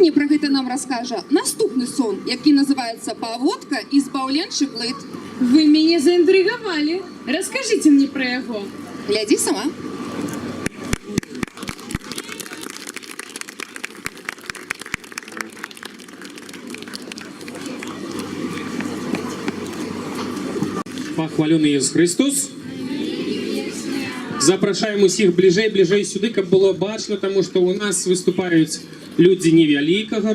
сьогодні Бригита нам розкаже наступний сон, який називається «Паводка і збавленший плит». Вы меня заинтриговали. Расскажите мне про его. Гляди сама. Похвалений Ісус Христос. Запрошуємо усіх ближей сюди, щоб було бачно, тому що у нас виступають люди невеликого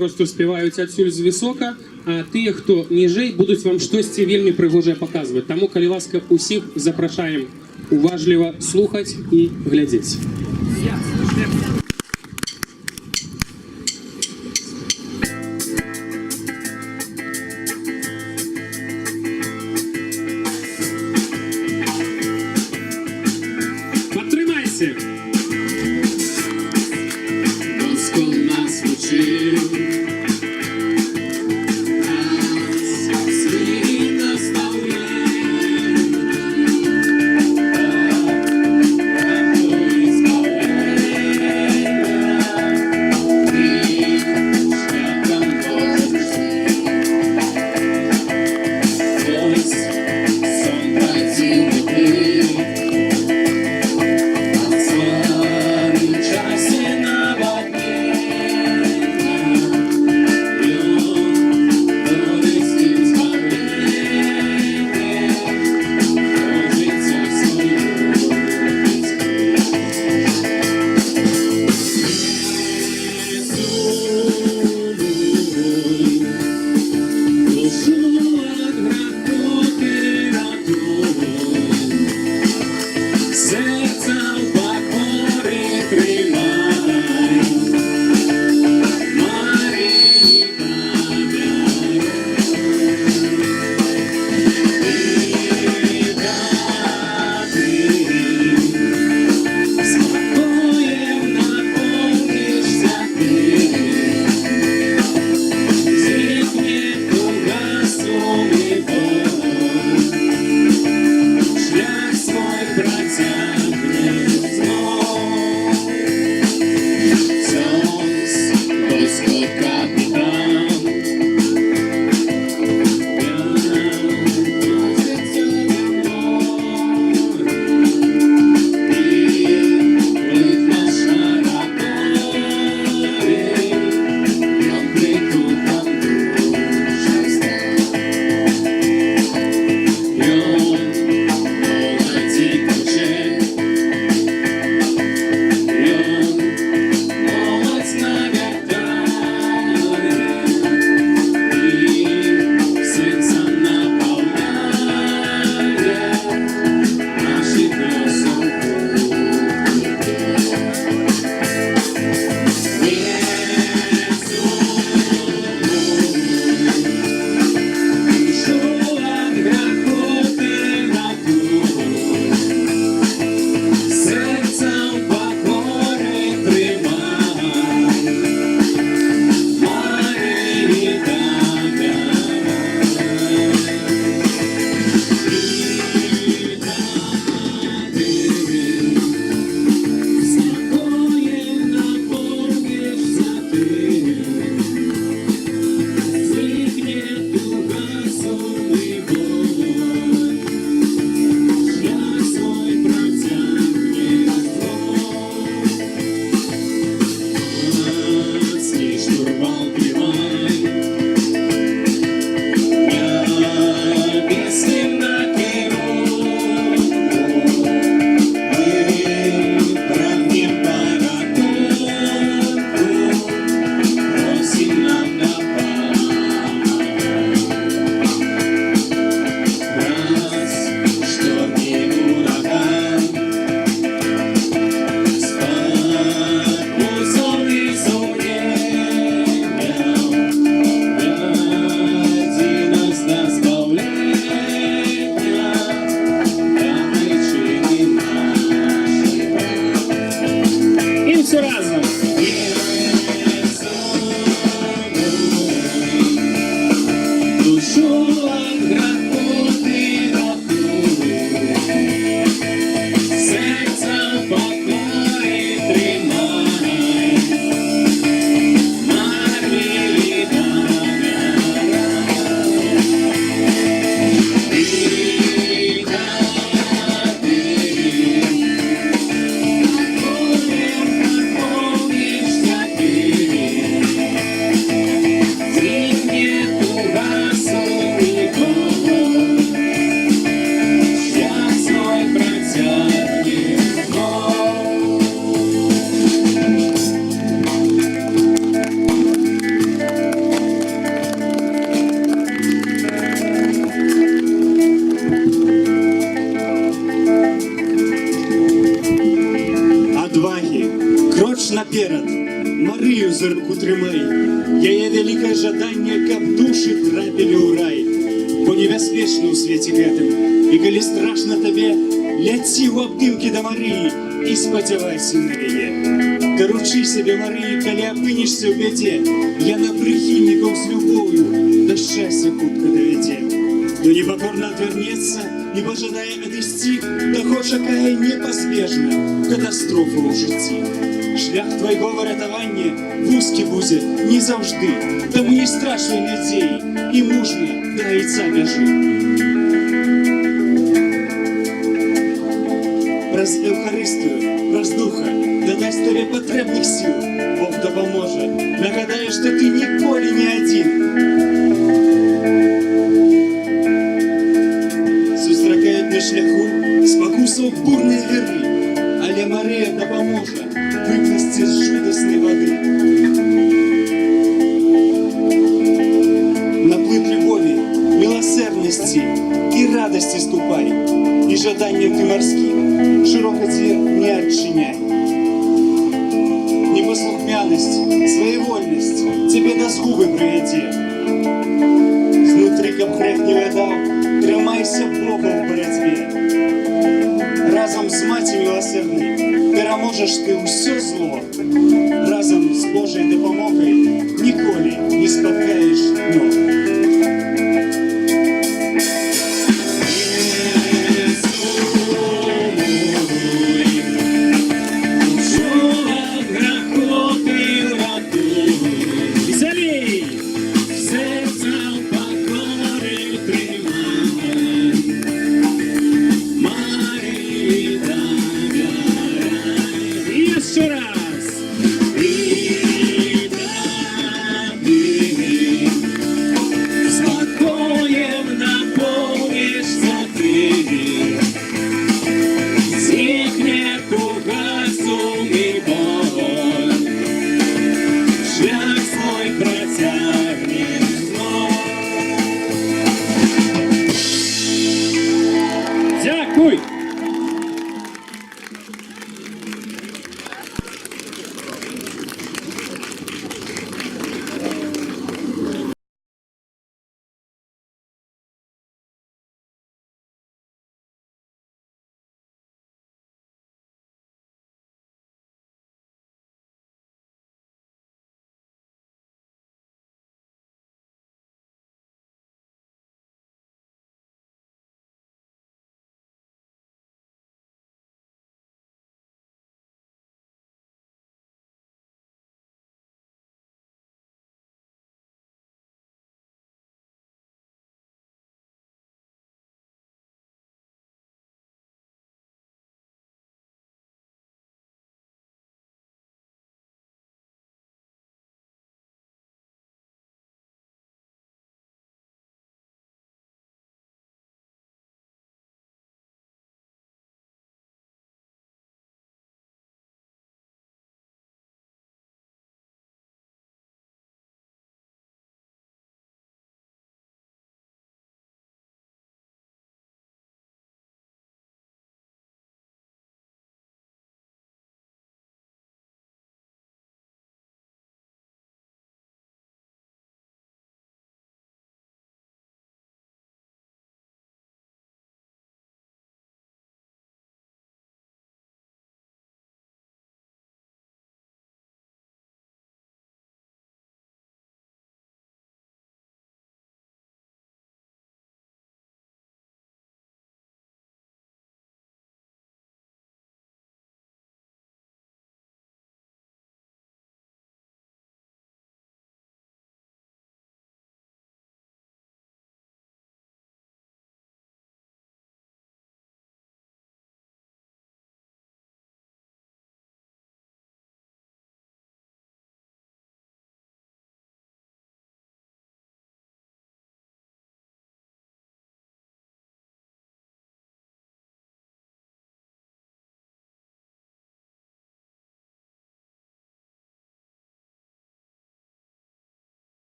росту співають відсюль з висока, а ті, хто ніжей, будуть вам щось вельми пригоже показувати. Тому, коли ласка, усіх запрошуємо уважливо слухати і глядіти. Потримайся! Господь нас учив, Марию за руку тримай, яе вялікае жаданне, каб душы трапілі ў рай. Бо небяспечна ў свеце гэтым, і калі страшна табе, ляці ў абдымкі да Марыі і спадзявайся на яе. Даручы сябе Марыі, калі апынешся ў бядзе, яна прыхільнікаў з любоўю да шчасця хутка давядзе. Хто непакорна адвярнецца і пажадае адысці, таго чакае непазбежна катастрофа ў жыцці. Шлях твайго выратавання вузкі будзе не заўжды, таму не страшвай надзеі і мужна да айца бяжы. Праз Еўхарыстыю, праз духа дадасць табе патрэбных сіл, Бог дапаможа, нагадае, што ты ніколі не адзін. Сустракаюць на шляху спакусаў бурнай веры, але Марыя дапаможа выплысці з жудаснай вады. На плыт любові, міласэрнасці і радасці ступай, і жаданням ты марскім шырока дзвер не адчыняй. Непаслухмянасць, сваявольнасць цябе да згубы прывядзе. Знутры, каб грэх не вядаў, трымайся Бога ў барацьбе. Разам з маці міласэрнай пераможаш ты ўсё зло. Разам з Божай дапамогай ніколі не спаткаеш дно. Шлях свой протяг.